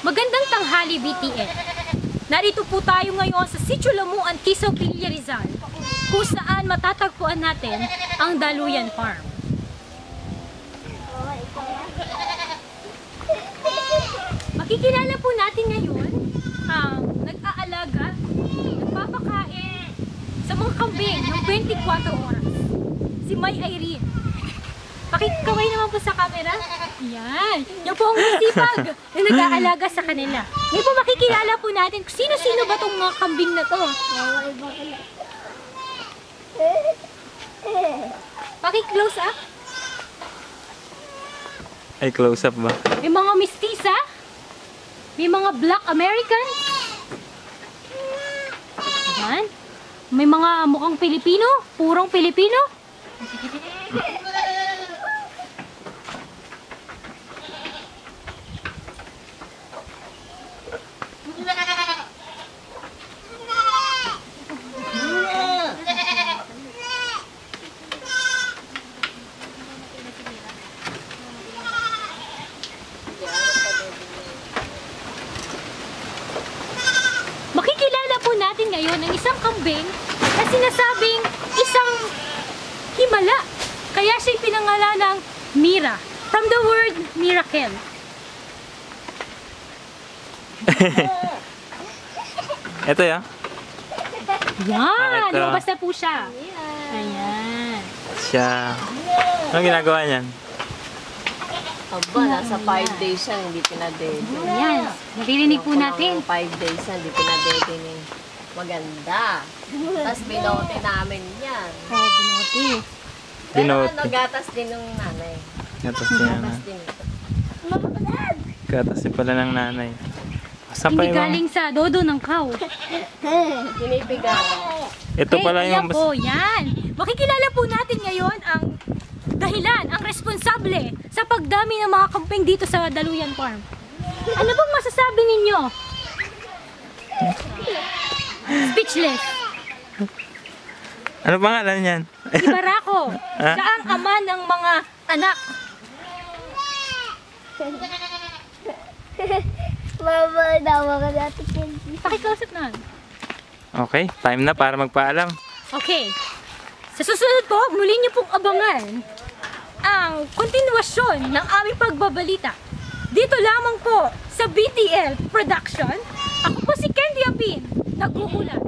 Magandang tanghali, BTN. Narito po tayo ngayon sa Sitio Lamuan, Quezon, Rizal, kung saan matatagpuan natin ang Daluyan Farm. Makikilala po natin ngayon ang nag-aalaga, nagpapakain sa mga kambing ng 24 oras, si May Irene. Pakikaway naman po sa camera. Yan. Yan po ang masipag na nag-aalaga sa kanila. Ngayon po makikilala po natin kung sino-sino ba itong mga kambing na to. Paki-close up. Ay, close up ba? May mga mestiza. May mga black American. Yan. May mga mukhang Pilipino. Purong Pilipino. Makikilala po natin ngayon ang isang kambing na sinasabing isang himala. Kaya siya pinangalan ng Mira. From the word miracle. Ito ya. Yan! Ito. Lumabas na po siya. Ayan. Siya. Anong ginagawa niyan? Aba, nasa 5 days siya, hindi pinadede. Ayan. Naririnig po natin. 5 days siya, hindi pinadede ni maganda. Tapos binote namin yan. Oh, binuti. Pero Binote. ano, gatas din ng nanay. Gatas niya. Gatas din ito. Gatas din pala ng nanay. Saan pa Hindi yung... galing sa dodo ng cow. Pinipigaw. Ito pala Ayan yung... po, yan. Makikilala po natin ngayon ang dahilan, ang responsable sa pagdami ng mga kambing dito sa Daluyan Farm. Ano bang masasabi ninyo? Speechless. Ano pangalan niyan? Si Barako. Ha? Siya ang ama ng mga anak. Mama, nawa ka natin candy. Pakikausap na. Okay, time na para magpaalam. Okay. Sa susunod po, muli niyo pong abangan ang kontinuasyon ng aming pagbabalita. Dito lamang po sa BTL Production. Ako po si Candy Apin, nag-uulan.